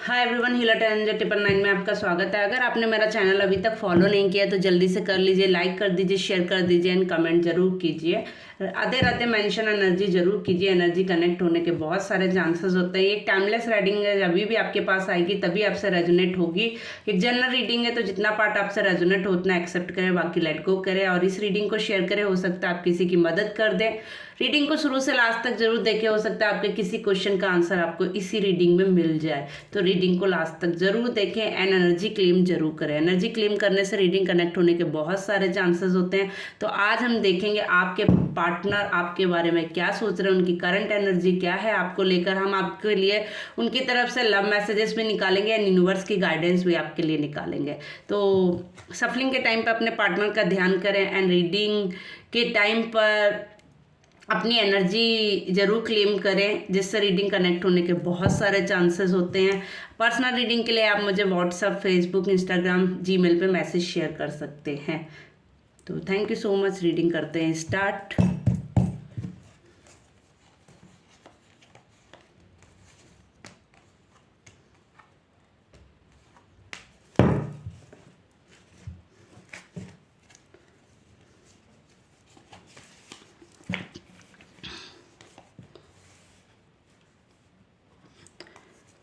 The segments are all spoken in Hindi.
हाय एवरीवन, हीलर 1009 में आपका स्वागत है। अगर आपने मेरा चैनल अभी तक फॉलो नहीं किया तो जल्दी से कर लीजिए, लाइक कर दीजिए, शेयर कर दीजिए एंड कमेंट जरूर कीजिए। आते रहते मेंशन एनर्जी जरूर कीजिए। एनर्जी कनेक्ट होने के बहुत सारे चांसेस होते हैं। ये टाइमलेस रीडिंग है, अभी भी आपके पास आएगी तभी आपसे रेजोनेट होगी। एक जनरल रीडिंग है तो जितना पार्ट आपसे रेजोनेट हो उतना एक्सेप्ट करें, बाकी लेट गो करें और इस रीडिंग को शेयर करें। हो सकता है आप किसी की मदद कर दें। रीडिंग को शुरू से लास्ट तक जरूर देखें, हो सकता है आपके किसी क्वेश्चन का आंसर आपको इसी रीडिंग में मिल जाए। तो रीडिंग को लास्ट तक जरूर देखें एंड एनर्जी क्लेम जरूर करें। एनर्जी क्लेम करने से रीडिंग कनेक्ट होने के बहुत सारे चांसेस होते हैं। तो आज हम देखेंगे आपके पार्टनर आपके बारे में क्या सोच रहे हैं, उनकी करंट एनर्जी क्या है आपको लेकर। हम आपके लिए उनकी तरफ से लव मैसेजेस भी निकालेंगे एंड यूनिवर्स की गाइडेंस भी आपके लिए निकालेंगे। तो सफलिंग के टाइम पर अपने पार्टनर का ध्यान करें एंड रीडिंग के टाइम पर अपनी एनर्जी जरूर क्लेम करें, जिससे रीडिंग कनेक्ट होने के बहुत सारे चांसेस होते हैं। पर्सनल रीडिंग के लिए आप मुझे व्हाट्सएप, फेसबुक, इंस्टाग्राम, जीमेल पे मैसेज शेयर कर सकते हैं। तो thank you so much. Reading करते हैं start.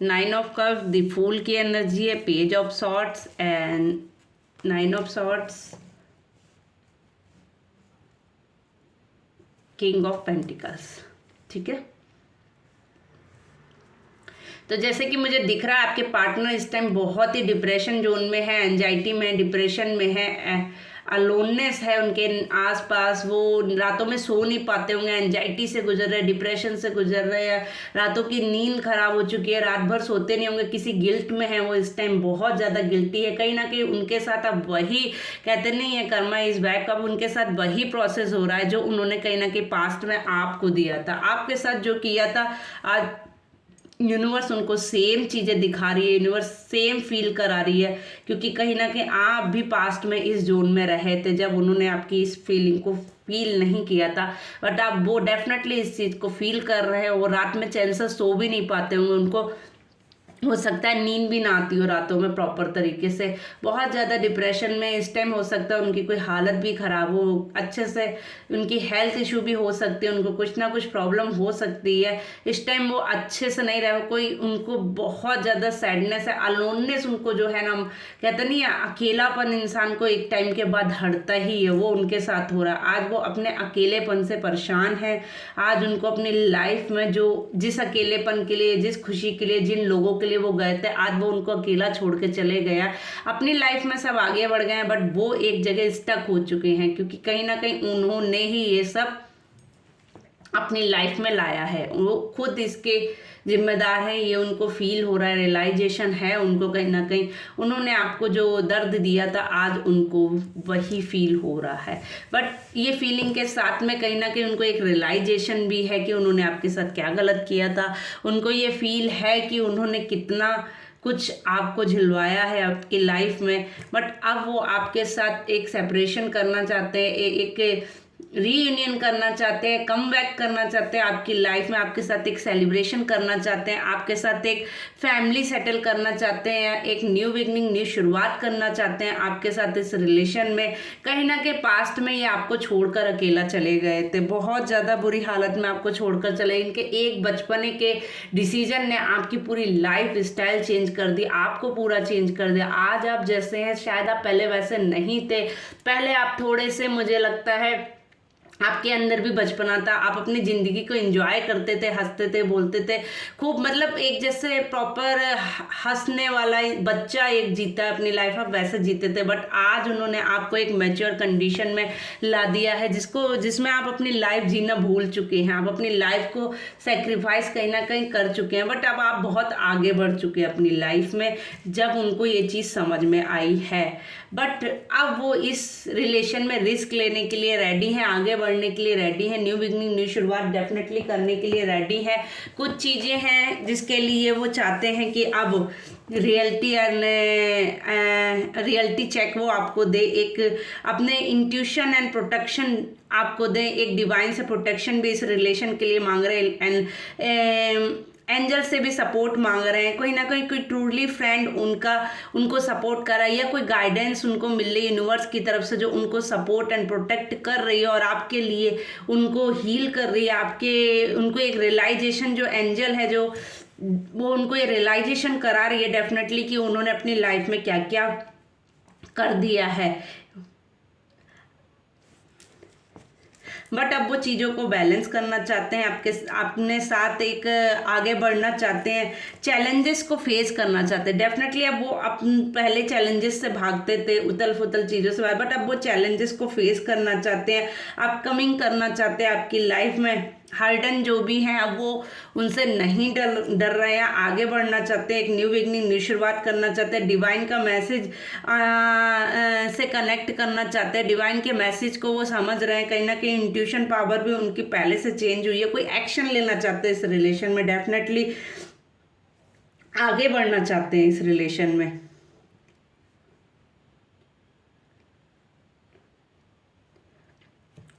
Nine of cups the fool की एनर्जी है, page of swords and nine of swords, king of pentacles. ठीक है, तो जैसे कि मुझे दिख रहा है आपके पार्टनर इस टाइम बहुत ही डिप्रेशन जोन में है, एंजाइटी में, डिप्रेशन में है, अलोननेस है उनके आसपास। वो रातों में सो नहीं पाते होंगे, एंजाइटी से गुजर रहे हैं, डिप्रेशन से गुजर रहे हैं, रातों की नींद खराब हो चुकी है, रात भर सोते नहीं होंगे, किसी गिल्ट में है वो इस टाइम, बहुत ज़्यादा गिल्टी है। कहीं ना कहीं उनके साथ अब वही कहते नहीं है कर्मा इज बैक, अब उनके साथ वही प्रोसेस हो रहा है जो उन्होंने कहीं ना कहीं पास्ट में आपको दिया था। आपके साथ जो किया था आज यूनिवर्स उनको सेम चीज़ें दिखा रही है, यूनिवर्स सेम फील करा रही है, क्योंकि कहीं ना कहीं आप भी पास्ट में इस जोन में रहे थे जब उन्होंने आपकी इस फीलिंग को फील नहीं किया था। बट आप वो डेफिनेटली इस चीज़ को फील कर रहे हो। वो रात में चैन से सो भी नहीं पाते होंगे, उनको हो सकता है नींद भी ना आती हो रातों में प्रॉपर तरीके से, बहुत ज़्यादा डिप्रेशन में इस टाइम हो सकता है। उनकी कोई हालत भी ख़राब हो, अच्छे से उनकी हेल्थ इशू भी हो सकती है, उनको कुछ ना कुछ प्रॉब्लम हो सकती है। इस टाइम वो अच्छे से नहीं रहे, कोई उनको बहुत ज़्यादा सैडनेस है, अलोननेस उनको जो है ना, कहते नहीं है अकेलापन इंसान को एक टाइम के बाद हटता ही है, वो उनके साथ हो रहा है। आज वो अपने अकेलेपन से परेशान है। आज उनको अपनी लाइफ में जो जिस अकेलेपन के लिए, जिस खुशी के लिए, जिन लोगों के लिए वो गए थे, आज वो उनको अकेला छोड़ के चले गया। अपनी लाइफ में सब आगे बढ़ गए हैं बट वो एक जगह स्टक हो चुके हैं, क्योंकि कहीं ना कहीं उन्होंने ही ये सब अपनी लाइफ में लाया है। वो खुद इसके जिम्मेदार है, ये उनको फील हो रहा है, रियलाइजेशन है उनको। कहीं ना कहीं उन्होंने आपको जो दर्द दिया था आज उनको वही फील हो रहा है। बट ये फीलिंग के साथ में कहीं ना कहीं उनको एक रियलाइजेशन भी है कि उन्होंने आपके साथ क्या गलत किया था। उनको ये फील है कि उन्होंने कितना कुछ आपको झिलवाया है आपकी लाइफ में। बट अब वो आपके साथ एक सेपरेशन करना चाहते हैं, एक रीयूनियन करना चाहते हैं, कम बैक करना चाहते हैं आपकी लाइफ में, आपके साथ एक सेलिब्रेशन करना चाहते हैं, आपके साथ एक फैमिली सेटल करना चाहते हैं, एक न्यू बिगनिंग, न्यू शुरुआत करना चाहते हैं आपके साथ इस रिलेशन में। कहीं ना कहीं पास्ट में ये आपको छोड़कर अकेला चले गए थे, बहुत ज़्यादा बुरी हालत में आपको छोड़कर चले। इनके एक बचपने के डिसीजन ने आपकी पूरी लाइफ स्टाइल चेंज कर दी, आपको पूरा चेंज कर दिया। आज आप जैसे हैं शायद आप पहले वैसे नहीं थे। पहले आप थोड़े से, मुझे लगता है आपके अंदर भी बचपना था, आप अपनी ज़िंदगी को एंजॉय करते थे, हंसते थे, बोलते थे खूब, मतलब एक जैसे प्रॉपर हंसने वाला बच्चा एक जीता है अपनी लाइफ, आप वैसे जीते थे। बट आज उन्होंने आपको एक मैच्योर कंडीशन में ला दिया है जिसमें आप अपनी लाइफ जीना भूल चुके हैं, आप अपनी लाइफ को सेक्रीफाइस कहीं ना कहीं कर चुके हैं। बट अब आप बहुत आगे बढ़ चुके हैं अपनी लाइफ में, जब उनको ये चीज़ समझ में आई है। बट अब वो इस रिलेशन में रिस्क लेने के लिए रेडी हैं, आगे बढ़ने के लिए रेडी हैं, न्यू बिगनिंग, न्यू शुरुआत डेफिनेटली करने के लिए रेडी है। कुछ चीज़ें हैं जिसके लिए वो चाहते हैं कि अब रियलिटी चेक वो आपको दे, एक अपने इंट्यूशन एंड प्रोटेक्शन आपको दे, एक डिवाइन से प्रोटेक्शन भी इस रिलेशन के लिए मांग रहे हैं। एंड एंजल से भी सपोर्ट मांग रहे हैं, कोई ना कोई ट्रूली फ्रेंड उनको सपोर्ट कर रहा है, या कोई गाइडेंस उनको मिल रही है यूनिवर्स की तरफ से जो उनको सपोर्ट एंड प्रोटेक्ट कर रही है और आपके लिए उनको हील कर रही है। उनको एक रियलाइजेशन, जो एंजल है जो वो उनको ये रियलाइजेशन करा रही है डेफिनेटली कि उन्होंने अपनी लाइफ में क्या क्या कर दिया है, बट अब वो चीज़ों को बैलेंस करना चाहते हैं, अपने साथ एक आगे बढ़ना चाहते हैं, चैलेंजेस को फेस करना चाहते हैं डेफिनेटली। अब वो पहले चैलेंजेस से भागते थे, उथल फुथल चीज़ों से, बट अब वो चैलेंजेस को फेस करना चाहते हैं, अपकमिंग करना चाहते हैं आपकी लाइफ में। हर्डन जो भी हैं अब वो उनसे नहीं डर रहे हैं, आगे बढ़ना चाहते हैं, एक न्यू बिगनिंग, न्यू शुरुआत करना चाहते हैं, डिवाइन का मैसेज से कनेक्ट करना चाहते हैं, डिवाइन के मैसेज को वो समझ रहे हैं। कहीं ना कहीं इंट्यूशन पावर भी उनकी पहले से चेंज हुई है, कोई एक्शन लेना चाहते हैं इस रिलेशन में, डेफिनेटली आगे बढ़ना चाहते हैं इस रिलेशन में।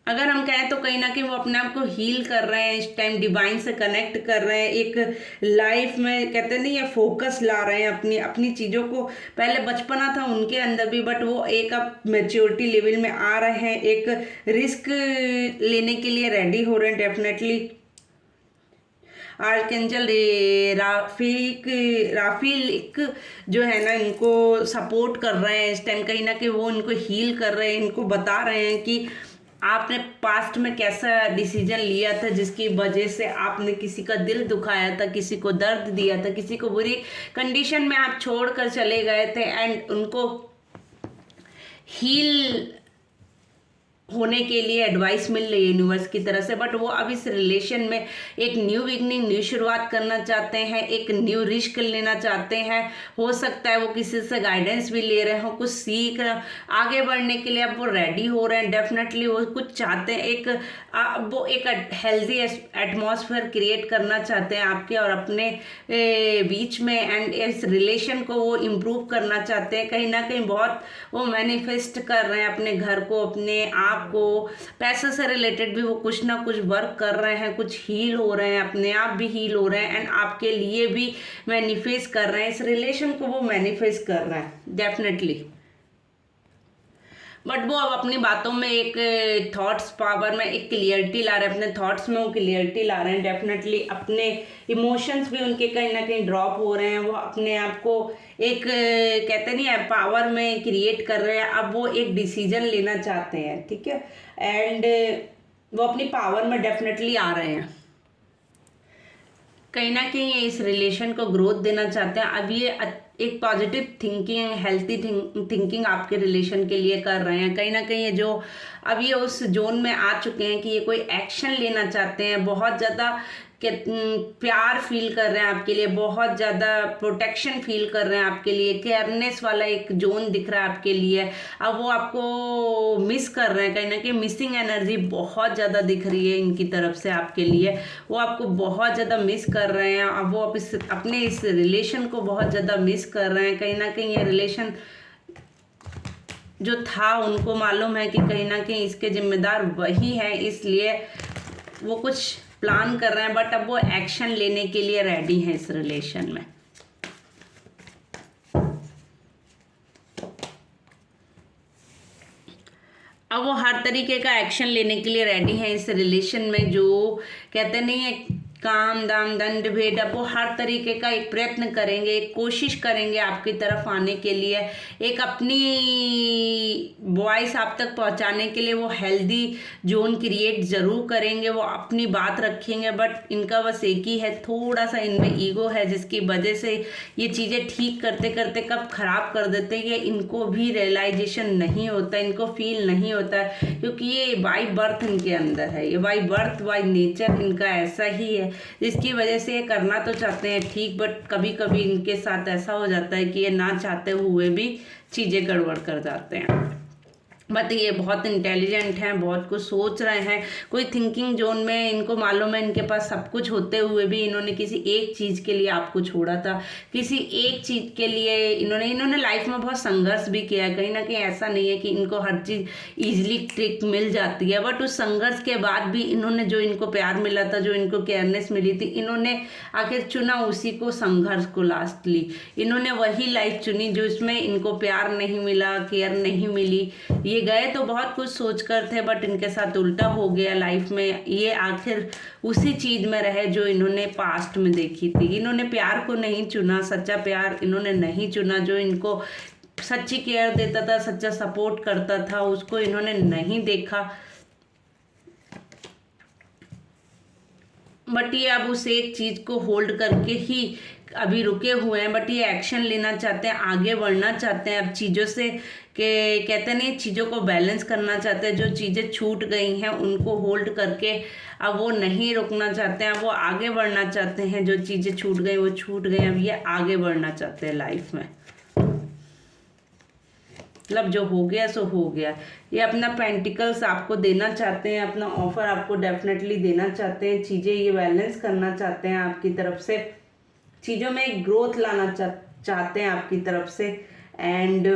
अगर हम कहें तो कहीं ना कहीं वो अपने आप को हील कर रहे हैं इस टाइम, डिवाइन से कनेक्ट कर रहे हैं, एक लाइफ में कहते नहीं ये फोकस ला रहे हैं अपनी चीज़ों को। पहले बचपना था उनके अंदर भी, बट वो एक अब मैच्योरिटी लेवल में आ रहे हैं, एक रिस्क लेने के लिए रेडी हो रहे हैं डेफिनेटली। आर्कएंजल राफील जो है ना, इनको सपोर्ट कर रहे हैं इस टाइम, कहीं ना कहीं वो इनको हील कर रहे हैं, इनको बता रहे हैं कि आपने पास्ट में कैसा डिसीजन लिया था जिसकी वजह से आपने किसी का दिल दुखाया था, किसी को दर्द दिया था, किसी को बुरी कंडीशन में आप छोड़कर चले गए थे, एंड उनको हील होने के लिए एडवाइस मिल रही है यूनिवर्स की तरफ से। बट वो अब इस रिलेशन में एक न्यू बिगनिंग, न्यू शुरुआत करना चाहते हैं, एक न्यू रिस्क लेना चाहते हैं। हो सकता है वो किसी से गाइडेंस भी ले रहे हो, कुछ सीख आगे बढ़ने के लिए अब वो रेडी हो रहे हैं डेफिनेटली। वो कुछ चाहते हैं, वो एक हेल्दी एटमॉस्फेयर क्रिएट करना चाहते हैं आपके और अपने बीच में, एंड इस रिलेशन को वो इम्प्रूव करना चाहते हैं। कहीं ना कहीं बहुत वो मैनिफेस्ट कर रहे हैं अपने घर को, अपने आप को, पैसे से रिलेटेड भी वो कुछ ना कुछ वर्क कर रहे हैं, कुछ हील हो रहे हैं, अपने आप भी हील हो रहे हैं, एंड आपके लिए भी मैनिफेस्ट कर रहे हैं, इस रिलेशन को वो मैनिफेस्ट कर रहे हैं डेफिनेटली। बट वो अब अपनी बातों में एक थॉट्स पावर में एक क्लियरिटी ला रहे हैं, अपने थॉट्स में वो क्लियरिटी ला रहे हैं डेफिनेटली। अपने इमोशंस भी उनके कहीं ना कहीं ड्रॉप हो रहे हैं, वो अपने आप को एक कहते नहीं है पावर में क्रिएट कर रहे हैं। अब वो एक डिसीजन लेना चाहते हैं, ठीक है, एंड वो अपनी पावर में डेफिनेटली आ रहे हैं। कहीं ना कहीं ये इस रिलेशन को ग्रोथ देना चाहते हैं। अब ये एक पॉजिटिव थिंकिंग, हेल्थी थिंकिंग आपके रिलेशन के लिए कर रहे हैं। कहीं ना कहीं ये जो अब ये उस जोन में आ चुके हैं कि ये कोई एक्शन लेना चाहते हैं, बहुत ज़्यादा प्यार फील कर रहे हैं आपके लिए, बहुत ज़्यादा प्रोटेक्शन फील कर रहे हैं आपके लिए, केयरनेस वाला एक जोन दिख रहा है आपके लिए। अब वो आपको मिस कर रहे हैं, कहीं ना कहीं मिसिंग एनर्जी बहुत ज़्यादा दिख रही है इनकी तरफ से आपके लिए, वो आपको बहुत ज़्यादा मिस कर रहे हैं। अब वो अपने इस रिलेशन को बहुत ज़्यादा मिस कर रहे हैं। कहीं ना कहीं ये रिलेशन जो था उनको मालूम है कि कहीं ना कहीं इसके जिम्मेदार वही है, इसलिए वो कुछ प्लान कर रहे हैं, बट अब वो एक्शन लेने के लिए रेडी हैं इस रिलेशन में। अब वो हर तरीके का एक्शन लेने के लिए रेडी हैं इस रिलेशन में, जो कहते नहीं है काम दाम दंड भेद, अब वो हर तरीके का एक प्रयत्न करेंगे, एक कोशिश करेंगे आपकी तरफ आने के लिए, एक अपनी वॉइस आप तक पहुंचाने के लिए वो हेल्दी जोन क्रिएट ज़रूर करेंगे, वो अपनी बात रखेंगे। बट इनका बस एक ही है, थोड़ा सा इनमें ईगो है जिसकी वजह से ये चीज़ें ठीक करते करते कब ख़राब कर देते हैं, ये इनको भी रियलाइजेशन नहीं होता, इनको फील नहीं होता, क्योंकि ये बाई बर्थ इनके अंदर है, ये बाई बर्थ बाई नेचर इनका ऐसा ही है, जिसकी वजह से ये करना तो चाहते हैं ठीक, बट कभी कभी इनके साथ ऐसा हो जाता है कि ये ना चाहते हुए भी चीज़ें गड़बड़ कर जाते हैं। बट ये बहुत इंटेलिजेंट हैं, बहुत कुछ सोच रहे हैं, कोई थिंकिंग जोन में, इनको मालूम है इनके पास सब कुछ होते हुए भी इन्होंने किसी एक चीज़ के लिए आपको छोड़ा था, किसी एक चीज़ के लिए इन्होंने लाइफ में बहुत संघर्ष भी किया है। कहीं ना कहीं ऐसा नहीं है कि इनको हर चीज़ ईजिली ट्रिक मिल जाती है, बट उस संघर्ष के बाद भी इन्होंने जो इनको प्यार मिला था, जो इनको केयरनेस मिली थी, इन्होंने आखिर चुना उसी को, संघर्ष को। लास्टली इन्होंने वही लाइफ चुनी जो इसमें इनको प्यार नहीं मिला, केयर नहीं मिली। ये गए तो बहुत कुछ सोच कर थे, बट इनके साथ उल्टा हो गया लाइफ में। ये आखिर उसी चीज में रहे जो इन्होंने पास्ट में देखी थी। इन्होंने प्यार को नहीं चुना, सच्चा प्यार इन्होंने नहीं चुना, जो इनको सच्ची केयर देता था, सच्चा सपोर्ट करता था, उसको इन्होंने नहीं देखा। बट ये अब उस एक चीज को होल्ड करके ही अभी रुके हुए हैं, बट ये एक्शन लेना चाहते हैं, आगे बढ़ना चाहते हैं अब चीज़ों से, के कहते नहीं, चीज़ों को बैलेंस करना चाहते हैं। जो चीज़ें छूट गई हैं उनको होल्ड करके अब वो नहीं रुकना चाहते हैं, अब वो आगे बढ़ना चाहते हैं। जो चीज़ें छूट गई वो छूट गई, अब ये आगे बढ़ना चाहते हैं लाइफ में। मतलब जो हो गया सो हो गया। ये अपना पेंटिकल्स आपको देना चाहते हैं, अपना ऑफर आपको डेफिनेटली देना चाहते हैं। चीज़ें ये बैलेंस करना चाहते हैं आपकी तरफ से, चीज़ों में एक ग्रोथ लाना चाहते हैं आपकी तरफ से। एंड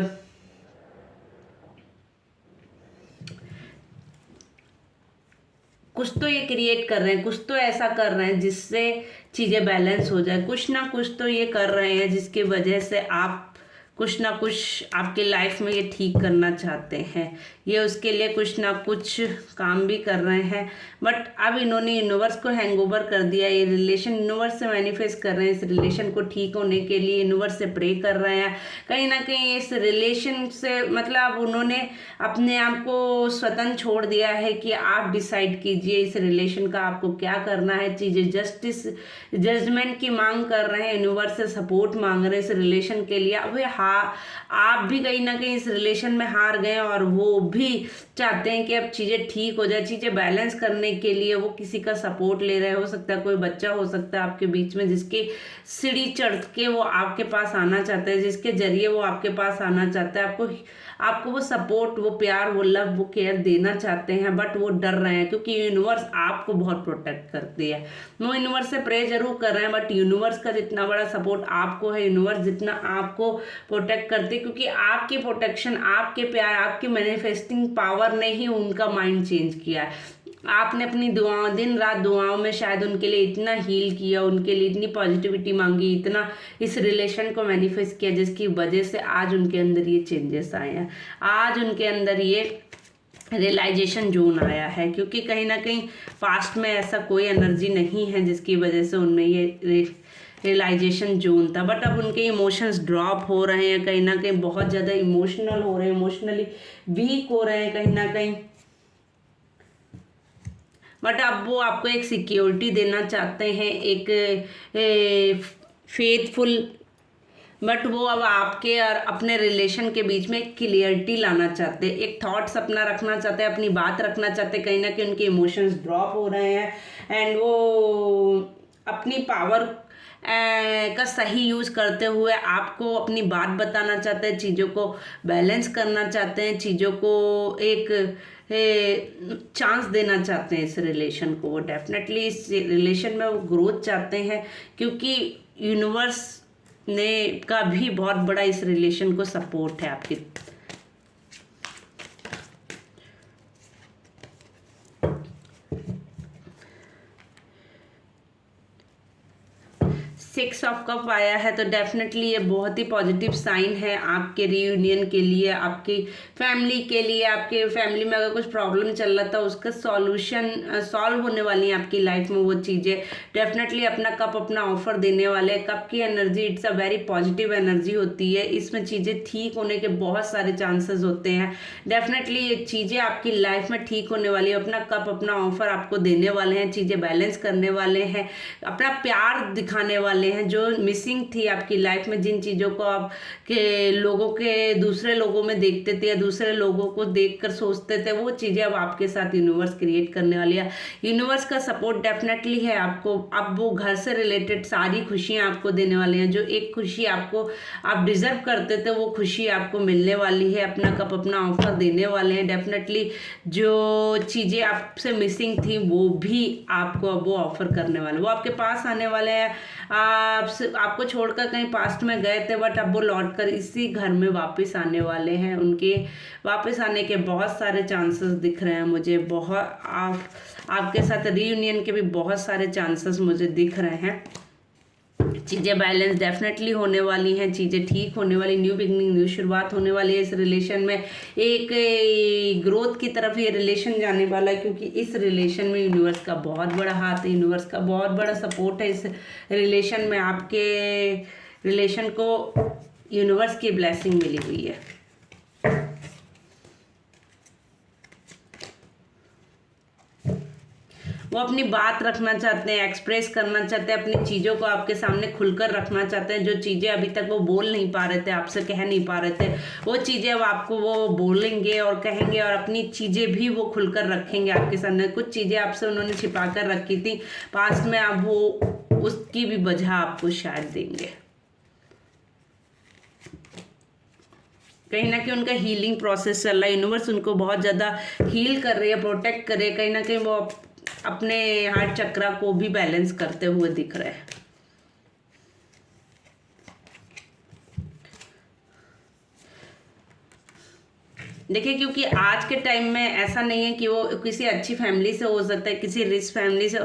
कुछ तो ये क्रिएट कर रहे हैं, कुछ तो ऐसा कर रहे हैं जिससे चीज़ें बैलेंस हो जाए। कुछ ना कुछ तो ये कर रहे हैं जिसकी वजह से आप कुछ ना कुछ आपके लाइफ में ये ठीक करना चाहते हैं। ये उसके लिए कुछ ना कुछ काम भी कर रहे हैं, बट अब इन्होंने यूनिवर्स को हैंगओवर कर दिया। ये रिलेशन यूनिवर्स से मैनिफेस्ट कर रहे हैं, इस रिलेशन को ठीक होने के लिए यूनिवर्स से प्रे कर रहे हैं। कहीं ना कहीं इस रिलेशन से मतलब उन्होंने अपने आप को स्वतंत्र छोड़ दिया है कि आप डिसाइड कीजिए इस रिलेशन का आपको क्या करना है। चीज़ें जस्टिस, जजमेंट की मांग कर रहे हैं, यूनिवर्स से सपोर्ट मांग रहे हैं इस रिलेशन के लिए। अब आप भी कहीं ना कहीं इस रिलेशन में हार गए और वो भी चाहते हैं कि अब चीज़ें ठीक हो जाए। चीज़ें बैलेंस करने के लिए वो किसी का सपोर्ट ले रहे, हो सकता है कोई बच्चा हो सकता है आपके बीच में, जिसके सीढ़ी चढ़ के वो आपके पास आना चाहता है, जिसके जरिए वो आपके पास आना चाहता है। आपको वो सपोर्ट, वो प्यार, वो लव, वो केयर देना चाहते हैं, बट वो डर रहे हैं क्योंकि यूनिवर्स आपको बहुत प्रोटेक्ट करती है। वो यूनिवर्स से प्रे जरूर कर रहे हैं, बट यूनिवर्स का जितना बड़ा सपोर्ट आपको है, यूनिवर्स जितना आपको प्रोटेक्ट करती है, क्योंकि आपकी प्रोटेक्शन, आपके प्यार, आपकी मैनिफेस्टिंग पावर ने ही उनका माइंड चेंज किया है। आपने अपनी दुआओं, दिन रात दुआओं में शायद उनके लिए इतना हील किया, उनके लिए इतनी पॉजिटिविटी मांगी, इतना इस रिलेशन को मैनिफेस्ट किया, जिसकी वजह से आज उनके अंदर ये चेंजेस आए हैं। आज उनके अंदर ये रियलाइजेशन जोन आया है, क्योंकि कहीं ना कहीं पास्ट में ऐसा कोई एनर्जी नहीं है जिसकी वजह से उनमें ये रियलाइजेशन जोन था। बट अब उनके इमोशंस ड्रॉप हो रहे हैं, कहीं ना कहीं बहुत ज़्यादा इमोशनल हो रहे हैं, इमोशनली वीक हो रहे हैं कहीं ना कहीं। बट अब वो आपको एक सिक्योरिटी देना चाहते हैं, एक फेथफुल, बट वो अब आपके और अपने रिलेशन के बीच में क्लियरिटी लाना चाहते हैं, एक थॉट्स अपना रखना चाहते हैं, अपनी बात रखना चाहते हैं। कहीं ना कहीं उनके इमोशंस ड्रॉप हो रहे हैं एंड वो अपनी पावर का सही यूज़ करते हुए आपको अपनी बात बताना चाहते हैं, चीज़ों को बैलेंस करना चाहते हैं, चीज़ों को एक चांस देना चाहते हैं इस रिलेशन को। वो डेफिनेटली इस रिलेशन में वो ग्रोथ चाहते हैं, क्योंकि यूनिवर्स ने का भी बहुत बड़ा इस रिलेशन को सपोर्ट है आपके। सिक्स ऑफ कप आया है, तो डेफिनेटली ये बहुत ही पॉजिटिव साइन है आपके रीयूनियन के लिए, आपकी फैमिली के लिए। आपके फैमिली में अगर कुछ प्रॉब्लम चल रहा था उसका सॉल्यूशन सॉल्व होने वाली है आपकी लाइफ में वो चीज़ें। डेफिनेटली अपना कप अपना ऑफर देने वाले। कप की energy it's a very positive energy होती है, इसमें चीज़ें ठीक होने के बहुत सारे चांसेस होते हैं। डेफिनेटली ये चीज़ें आपकी लाइफ में ठीक होने वाली है। अपना कप अपना ऑफर आपको देने वाले हैं, चीज़ें बैलेंस करने वाले हैं, अपना प्यार दिखाने वाले वाले हैं, जो मिसिंग थी आपकी लाइफ में, जिन चीज़ों को आप के लोगों के दूसरे लोगों में देखते थे या दूसरे लोगों को देखकर सोचते थे, वो चीज़ें अब आपके साथ यूनिवर्स क्रिएट करने वाली है। यूनिवर्स का सपोर्ट डेफिनेटली है आपको। अब वो घर से रिलेटेड सारी खुशियाँ आपको देने वाली हैं। जो एक खुशी आपको आप डिजर्व करते थे, वो खुशी आपको मिलने वाली है। अपना कप अपना ऑफर देने वाले हैं डेफिनेटली। जो चीज़ें आपसे मिसिंग थी वो भी आपको अब वो ऑफर करने वाले, वो आपके पास आने वाले हैं। आपको छोड़कर कहीं पास्ट में गए थे, बट अब वो लौट कर इसी घर में वापस आने वाले हैं। उनके वापस आने के बहुत सारे चांसेस दिख रहे हैं मुझे। बहुत आपके साथ रीयूनियन के भी बहुत सारे चांसेस मुझे दिख रहे हैं। चीज़ें बैलेंस डेफिनेटली होने वाली हैं, चीज़ें ठीक होने वाली, न्यू बिगनिंग, न्यू शुरुआत होने वाली है इस रिलेशन में। एक ग्रोथ की तरफ ये रिलेशन जाने वाला है, क्योंकि इस रिलेशन में यूनिवर्स का बहुत बड़ा हाथ है, यूनिवर्स का बहुत बड़ा सपोर्ट है इस रिलेशन में। आपके रिलेशन को यूनिवर्स की ब्लेसिंग मिली हुई है। वो अपनी बात रखना चाहते हैं, एक्सप्रेस करना चाहते हैं, अपनी चीज़ों को आपके सामने खुलकर रखना चाहते हैं। जो चीज़ें अभी तक वो बोल नहीं पा रहे थे, आपसे कह नहीं पा रहे थे, वो चीज़ें अब आपको वो बोलेंगे और कहेंगे, और अपनी चीज़ें भी वो खुलकर रखेंगे आपके सामने। कुछ चीज़ें आपसे उन्होंने छिपा कर रखी थी पास्ट में, अब वो उसकी भी वजह आपको शायद देंगे। कहीं ना कहीं उनका हीलिंग प्रोसेस चल रहा है, यूनिवर्स उनको बहुत ज़्यादा हील कर रही है, प्रोटेक्ट कर रही है। कहीं ना कहीं वो अपने हार्ट चक्रा को भी बैलेंस करते हुए दिख रहे हैं। देखिए, क्योंकि आज के टाइम में ऐसा नहीं है कि वो किसी अच्छी फैमिली से हो सकता है, किसी रिच फैमिली से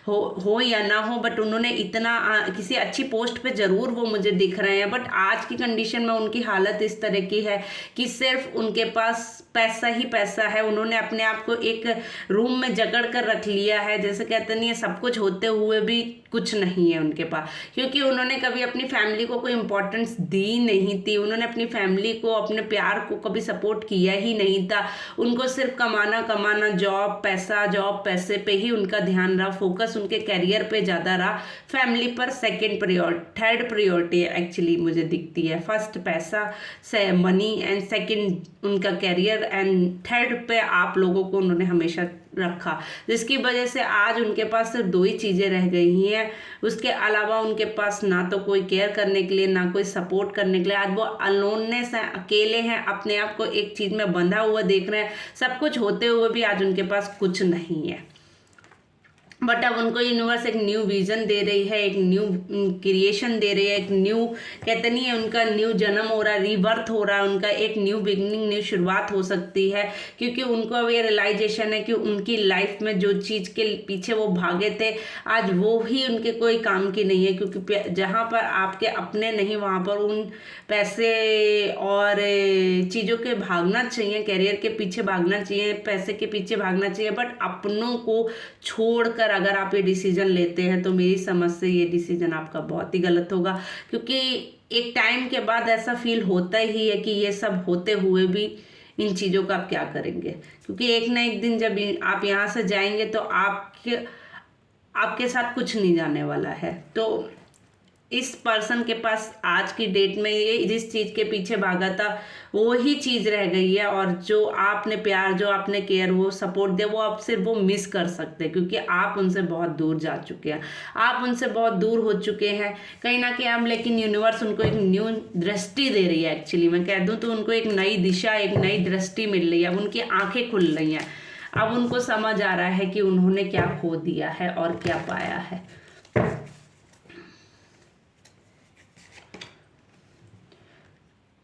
हो या ना हो, बट उन्होंने इतना किसी अच्छी पोस्ट पे ज़रूर वो मुझे दिख रहे हैं। बट आज की कंडीशन में उनकी हालत इस तरह की है कि सिर्फ उनके पास पैसा ही पैसा है। उन्होंने अपने आप को एक रूम में जकड़ कर रख लिया है, जैसे कहते नहीं है, सब कुछ होते हुए भी कुछ नहीं है उनके पास, क्योंकि उन्होंने कभी अपनी फैमिली को कोई इम्पोर्टेंस दी नहीं थी। उन्होंने अपनी फैमिली को, अपने प्यार को कभी सपोर्ट किया ही नहीं था। उनको सिर्फ कमाना कमाना, जॉब पैसा, जॉब पैसे पे ही उनका ध्यान रहा, फोकस उनके करियर पे ज़्यादा रहा, फैमिली पर second priority, third priority actually मुझे दिखती है। फर्स्ट पैसा से मनी एंड सेकंड उनका करियर एंड थर्ड पे आप लोगों को उन्होंने हमेशा रखा, जिसकी वजह से आज उनके पास सिर्फ दो ही चीज़ें रह गई हैं। उसके अलावा उनके पास ना तो कोई केयर करने के लिए, ना कोई सपोर्ट करने के लिए। आज वो अलोननेस है, अकेले हैं, अपने आप को एक चीज़ में बंधा हुआ देख रहे हैं। सब कुछ होते हुए भी आज उनके पास कुछ नहीं है। बट अब उनको यूनिवर्स एक न्यू विजन दे रही है, एक न्यू क्रिएशन दे रही है, एक न्यू, कहते नहीं है, उनका न्यू जन्म हो रहा है, रीबर्थ हो रहा है, उनका एक न्यू बिगनिंग, न्यू शुरुआत हो सकती है। क्योंकि उनको अब ये रियलाइजेशन है कि उनकी लाइफ में जो चीज़ के पीछे वो भागे थे, आज वो ही उनके कोई काम की नहीं है। क्योंकि जहाँ पर आपके अपने नहीं, वहाँ पर उन पैसे और चीज़ों के भागना चाहिए, करियर के पीछे भागना चाहिए, पैसे के पीछे भागना चाहिए, बट अपनों को छोड़कर अगर आप ये डिसीजन लेते हैं तो मेरी समझ से ये डिसीजन आपका बहुत ही गलत होगा। क्योंकि एक टाइम के बाद ऐसा फील होता ही है कि ये सब होते हुए भी इन चीज़ों का आप क्या करेंगे। क्योंकि एक ना एक दिन जब आप यहाँ से जाएंगे तो आपके साथ कुछ नहीं जाने वाला है। तो इस पर्सन के पास आज की डेट में ये जिस चीज़ के पीछे भागा था वो ही चीज़ रह गई है, और जो आपने प्यार, जो आपने केयर, वो सपोर्ट दिया, वो आप सिर्फ वो मिस कर सकते हैं। क्योंकि आप उनसे बहुत दूर जा चुके हैं, आप उनसे बहुत दूर हो चुके हैं कहीं ना कहीं आप। लेकिन यूनिवर्स उनको एक न्यू दृष्टि दे रही है, एक्चुअली मैं कह दूँ तो उनको एक नई दिशा, एक नई दृष्टि मिल रही है। अब उनकी आंखें खुल रही हैं, अब उनको समझ आ रहा है कि उन्होंने क्या खो दिया है और क्या पाया है।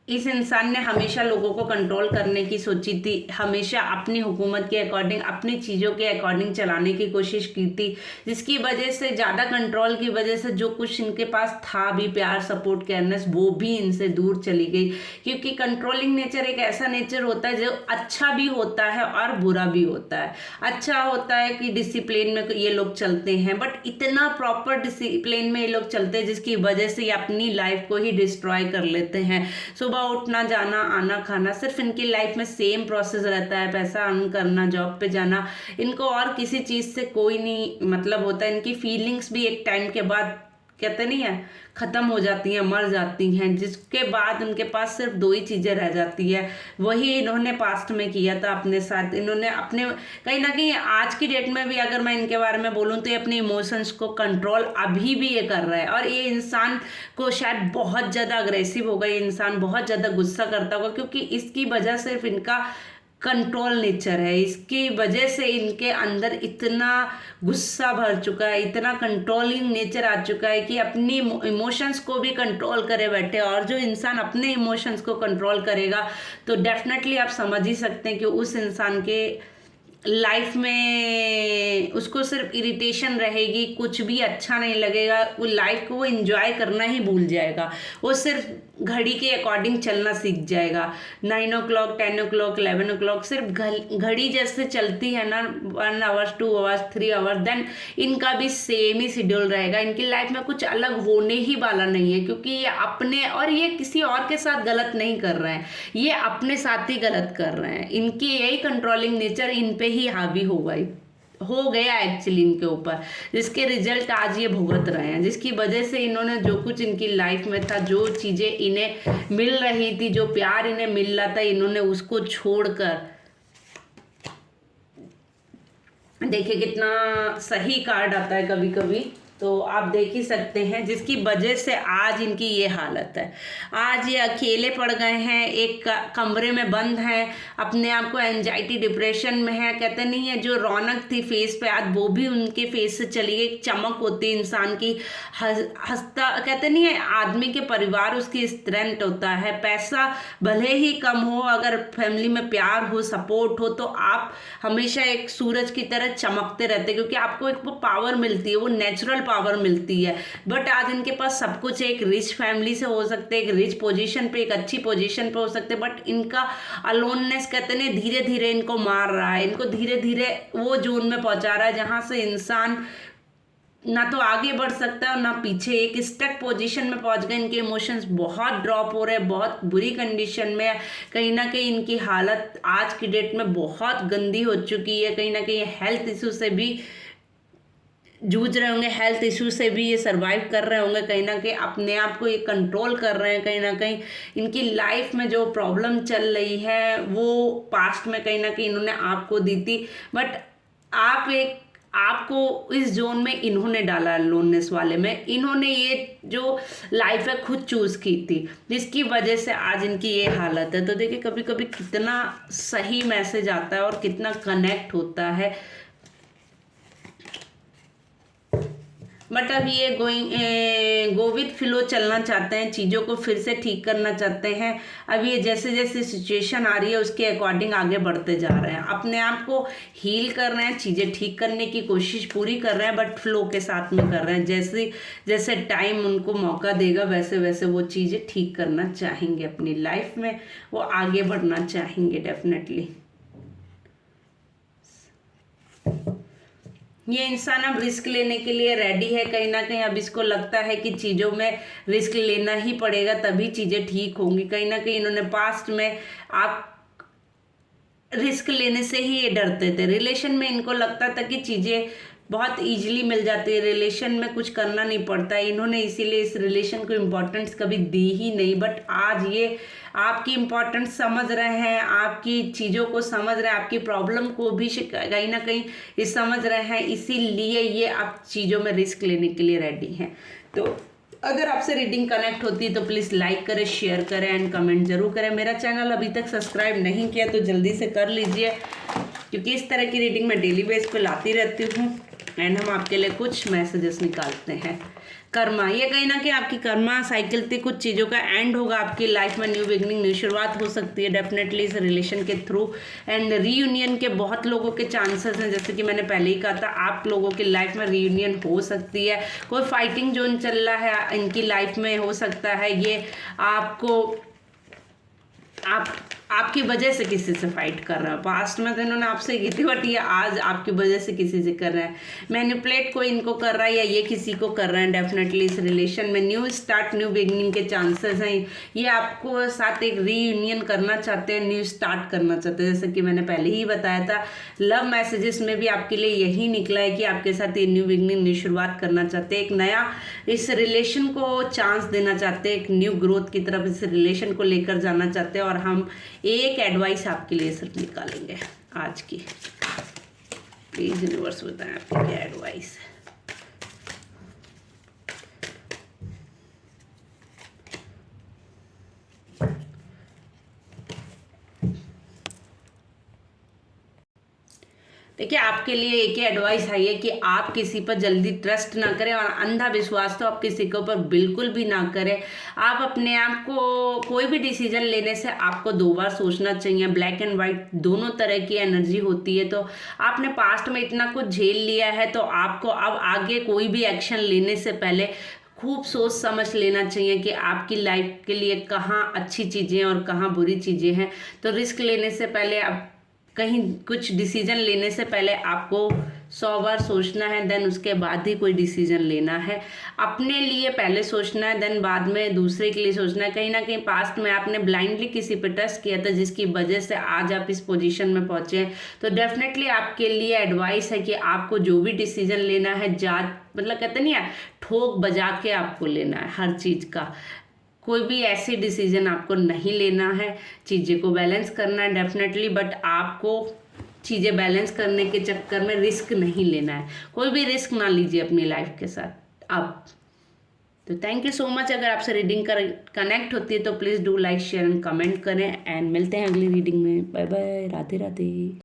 इस इंसान ने हमेशा लोगों को कंट्रोल करने की सोची थी, हमेशा अपनी हुकूमत के अकॉर्डिंग, अपनी चीज़ों के अकॉर्डिंग चलाने की कोशिश की थी, जिसकी वजह से ज़्यादा कंट्रोल की वजह से जो कुछ इनके पास था भी, प्यार, सपोर्ट, केयरनेस, वो भी इनसे दूर चली गई। क्योंकि कंट्रोलिंग नेचर एक ऐसा नेचर होता है जो अच्छा भी होता है और बुरा भी होता है। अच्छा होता है कि डिसिप्लिन में ये लोग चलते हैं, बट इतना प्रॉपर डिसिप्लिन में ये लोग चलते हैं जिसकी वजह से ये अपनी लाइफ को ही डिस्ट्रॉय कर लेते हैं। सुबह उठना, जाना, आना, खाना, सिर्फ इनकी लाइफ में सेम प्रोसेस रहता है। पैसा अर्न करना, जॉब पे जाना, इनको और किसी चीज़ से कोई नहीं मतलब होता है। इनकी फीलिंग्स भी एक टाइम के बाद कहते नहीं है, ख़त्म हो जाती हैं, मर जाती हैं, जिसके बाद उनके पास सिर्फ 2 ही चीज़ें रह जाती है। वही इन्होंने पास्ट में किया था अपने साथ। इन्होंने अपने कहीं ना कहीं आज की डेट में भी अगर मैं इनके बारे में बोलूँ तो ये अपने इमोशंस को कंट्रोल अभी भी ये कर रहा है। और ये इंसान को शायद बहुत ज़्यादा अग्रेसिव होगा, ये इंसान बहुत ज़्यादा गुस्सा करता होगा, क्योंकि इसकी वजह सिर्फ इनका कंट्रोल नेचर है। इसकी वजह से इनके अंदर इतना गुस्सा भर चुका है, इतना कंट्रोलिंग नेचर आ चुका है कि अपनी इमोशंस को भी कंट्रोल करे बैठे। और जो इंसान अपने इमोशंस को कंट्रोल करेगा तो डेफिनेटली आप समझ ही सकते हैं कि उस इंसान के लाइफ में उसको सिर्फ इरिटेशन रहेगी, कुछ भी अच्छा नहीं लगेगा, वो लाइफ को वो एंजॉय करना ही भूल जाएगा। वो सिर्फ घड़ी के अकॉर्डिंग चलना सीख जाएगा। 9 o'clock 10 o'clock 11 o'clock सिर्फ घड़ी जैसे चलती है ना, 1 hours 2 hours 3 hours, देन इनका भी सेम ही शेड्यूल रहेगा। इनकी लाइफ में कुछ अलग होने ही वाला नहीं है, क्योंकि ये अपने, और ये किसी और के साथ गलत नहीं कर रहे हैं, ये अपने साथ ही गलत कर रहे हैं। इनकी यही कंट्रोलिंग नेचर इन पे ही हावी हो गया एक्चुअली इनके ऊपर, जिसके रिजल्ट आज ये भुगत रहे हैं, जिसकी वजह से इन्होंने जो कुछ इनकी लाइफ में था, जो चीज़ें इन्हें मिल रही थी, जो प्यार इन्हें मिल रहा था, इन्होंने उसको छोड़कर, देखिए कितना सही कार्ड आता है कभी कभी, तो आप देख ही सकते हैं, जिसकी वजह से आज इनकी ये हालत है। आज ये अकेले पड़ गए हैं, एक कमरे में बंद हैं, अपने आप को एंजाइटी डिप्रेशन में है। कहते नहीं है जो रौनक थी फेस पे, आज वो भी उनके फेस से चली गई। चमक होती है इंसान की, हंसता, कहते नहीं है आदमी के परिवार उसकी स्ट्रेंथ होता है। पैसा भले ही कम हो, अगर फैमिली में प्यार हो, सपोर्ट हो, तो आप हमेशा एक सूरज की तरह चमकते रहते, क्योंकि आपको एक वो पावर मिलती है, वो नेचुरल पावर मिलती है। बट आज इनके पास सब कुछ है, एक रिच फैमिली से हो सकते, एक रिच पोजीशन पे, एक अच्छी पोजीशन पे हो सकते, बट इनका अलोननेस कहते हैं धीरे धीरे इनको मार रहा है, इनको धीरे धीरे वो जोन में पहुंचा रहा है जहां से इंसान ना तो आगे बढ़ सकता है और ना पीछे, एक स्टक पोजीशन में पहुंच गए। इनके इमोशंस बहुत ड्रॉप हो रहे हैं, बहुत बुरी कंडीशन में है। कहीं ना कहीं इनकी हालत आज की डेट में बहुत गंदी हो चुकी है। कहीं ना कहीं हेल्थ इशू से भी जूझ रहे होंगे, हेल्थ इशू से भी ये सर्वाइव कर रहे होंगे, कहीं ना कहीं अपने आप को ये कंट्रोल कर रहे हैं। कहीं ना कहीं इनकी लाइफ में जो प्रॉब्लम चल रही है वो पास्ट में कहीं ना कहीं इन्होंने आपको दी थी, बट आपको इस जोन में इन्होंने डाला, लोननेस वाले में इन्होंने ये जो लाइफ है खुद चूज की थी, जिसकी वजह से आज इनकी ये हालत है। तो देखिए कभी कभी कितना सही मैसेज आता है और कितना कनेक्ट होता है, बट अब ये गो विथ फ्लो चलना चाहते हैं, चीज़ों को फिर से ठीक करना चाहते हैं। अब ये जैसे जैसे सिचुएशन आ रही है उसके अकॉर्डिंग आगे बढ़ते जा रहे हैं, अपने आप को हील कर रहे हैं, चीज़ें ठीक करने की कोशिश पूरी कर रहे हैं, बट फ्लो के साथ में कर रहे हैं। जैसे जैसे टाइम उनको मौका देगा वैसे वैसे वो चीज़ें ठीक करना चाहेंगे अपनी लाइफ में, वो आगे बढ़ना चाहेंगे डेफिनेटली। ये इंसान अब रिस्क लेने के लिए रेडी है, कहीं ना कहीं अब इसको लगता है कि चीज़ों में रिस्क लेना ही पड़ेगा तभी चीज़ें ठीक होंगी। कहीं ना कहीं इन्होंने पास्ट में आप रिस्क लेने से ही ये डरते थे। रिलेशन में इनको लगता था कि चीज़ें बहुत इजीली मिल जाती है, रिलेशन में कुछ करना नहीं पड़ता है, इन्होंने इसीलिए इस रिलेशन को इम्पोर्टेंस कभी दी ही नहीं। बट आज ये आपकी इम्पोर्टेंस समझ रहे हैं, आपकी चीज़ों को समझ रहे हैं, आपकी प्रॉब्लम को भी कहीं ना कहीं ये समझ रहे हैं, इसीलिए ये आप चीज़ों में रिस्क लेने के लिए रेडी हैं। तो अगर आपसे रीडिंग कनेक्ट होती है तो प्लीज़ लाइक करें, शेयर करें एंड कमेंट जरूर करें। मेरा चैनल अभी तक सब्सक्राइब नहीं किया तो जल्दी से कर लीजिए, क्योंकि इस तरह की रीडिंग मैं डेली बेस पे लाती रहती हूँ एंड हम आपके लिए कुछ मैसेजेस निकालते हैं। कर्मा, ये कहीं ना कहीं आपकी कर्मा साइकिल थी, कुछ चीज़ों का एंड होगा आपकी लाइफ में, न्यू बिगनिंग, न्यू शुरुआत हो सकती है डेफिनेटली इस रिलेशन के थ्रू। एंड रीयूनियन के बहुत लोगों के चांसेस हैं, जैसे कि मैंने पहले ही कहा था, आप लोगों की लाइफ में रीयूनियन हो सकती है। कोई फाइटिंग जोन चल रहा है इनकी लाइफ में हो सकता है, ये आपकी वजह से किसी से फाइट कर रहा है। पास्ट में तो इन्होंने आपसे की थी, बट ये आज आपकी वजह से किसी से कर रहा है। मैनिपुलेट कोई इनको कर रहा है या ये किसी को कर रहे हैं। डेफिनेटली इस रिलेशन में न्यू स्टार्ट, न्यू बिगनिंग के चांसेस हैं। ये आपको साथ एक रीयूनियन करना चाहते हैं, न्यू स्टार्ट करना चाहते हैं, जैसे कि मैंने पहले ही बताया था। लव मैसेजेस में भी आपके लिए यही निकला है कि आपके साथ ये न्यू बिगनिंग, न्यू शुरुआत करना चाहते हैं, एक नया इस रिलेशन को चांस देना चाहते हैं, एक न्यू ग्रोथ की तरफ इस रिलेशन को लेकर जाना चाहते हैं। और हम एक एडवाइस आपके लिए सिर्फ निकालेंगे आज की। प्लीज यूनिवर्स बताएं आपकी क्या एडवाइस है। देखिए, आपके लिए एक ही एडवाइस है कि आप किसी पर जल्दी ट्रस्ट ना करें और अंधा विश्वास तो आप किसी के ऊपर बिल्कुल भी ना करें। आप अपने आप को कोई भी डिसीजन लेने से आपको 2 बार सोचना चाहिए। ब्लैक एंड वाइट दोनों तरह की एनर्जी होती है। तो आपने पास्ट में इतना कुछ झेल लिया है, तो आपको अब आगे कोई भी एक्शन लेने से पहले खूब सोच समझ लेना चाहिए कि आपकी लाइफ के लिए कहाँ अच्छी चीज़ें और कहाँ बुरी चीज़ें हैं। तो रिस्क लेने से पहले आप कहीं कुछ डिसीजन लेने से पहले आपको 100 बार सोचना है, देन उसके बाद ही कोई डिसीजन लेना है। अपने लिए पहले सोचना है, देन बाद में दूसरे के लिए सोचना है। कहीं ना कहीं पास्ट में आपने ब्लाइंडली किसी पे ट्रस्ट किया था, जिसकी वजह से आज आप इस पोजीशन में पहुंचे हैं। तो डेफिनेटली आपके लिए एडवाइस है कि आपको जो भी डिसीजन लेना है, मतलब कहते नहीं है, ठोक बजा के आपको लेना है हर चीज़ का। कोई भी ऐसी डिसीजन आपको नहीं लेना है, चीज़ें को बैलेंस करना है डेफिनेटली, बट आपको चीज़ें बैलेंस करने के चक्कर में रिस्क नहीं लेना है। कोई भी रिस्क ना लीजिए अपनी लाइफ के साथ अब। तो थैंक यू सो मच। अगर आपसे रीडिंग कनेक्ट होती है तो please do like, share and comment करें। एंड मिलते हैं अगली रीडिंग में। Bye bye, Radhe Radhe.